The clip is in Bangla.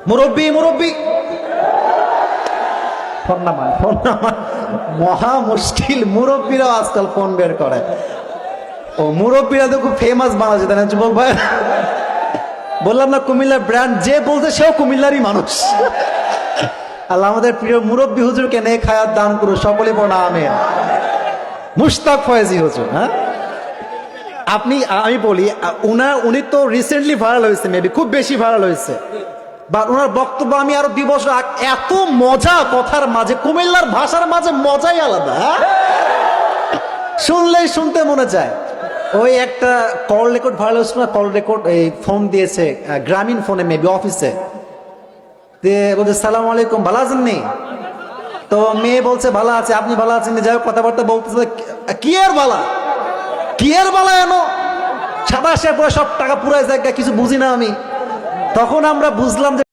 মুরব্বী মুরব্বী ফোন নামান মহা মুশকিল। মুরব্বীরাও আজকাল ফোন বের করে। ও মুরব্বীরা তো খুব ফেমাস বাংলাদেশে, তাই না যুবক ভাই? বললাম না কুমিল্লার ব্র্যান্ড, যে বলছে সেও কুমিল্লারই মানুষ। আল্লাহ আমাদের প্রিয় মুরব্বী হুজুরকে নেক হায়াত দান করুন, সকলে পড়া আমিন। মুশতাক ফয়েজি হুজুর, হ্যাঁ আমি বলি উনি তো রিসেন্টলি ভাইরাল হয়েছে, মেবি খুব বেশি ভাইরাল হয়েছে, বা ওনার বক্তব্য আমি আরো 2 বছর এত মজা কথার মাঝে, কুমিল্লার ভাষার মাঝে মজাই আলাদা, হ্যাঁ? শুনলেই শুনতে মনে চায়। ওই একটা কল রেকর্ড ভাইরাল হয়েছিল না, কল রেকর্ড এই ফোন দিয়েছে গ্রামীণ ফোনে, মেবি অফিসে, বলছে সালাম আলাইকুম, ভালো আছেন নি? তো মেয়ে বলছে ভালো আছে, আপনি ভালো আছেন? যাই হোক কথাবার্তা বলতেছে, কি আর বালা, কি আর বালা, এনো সাদা সে সব টাকা পুরাই জায়গা, কিছু বুঝি না আমি। তখন আমরা বুঝলাম যে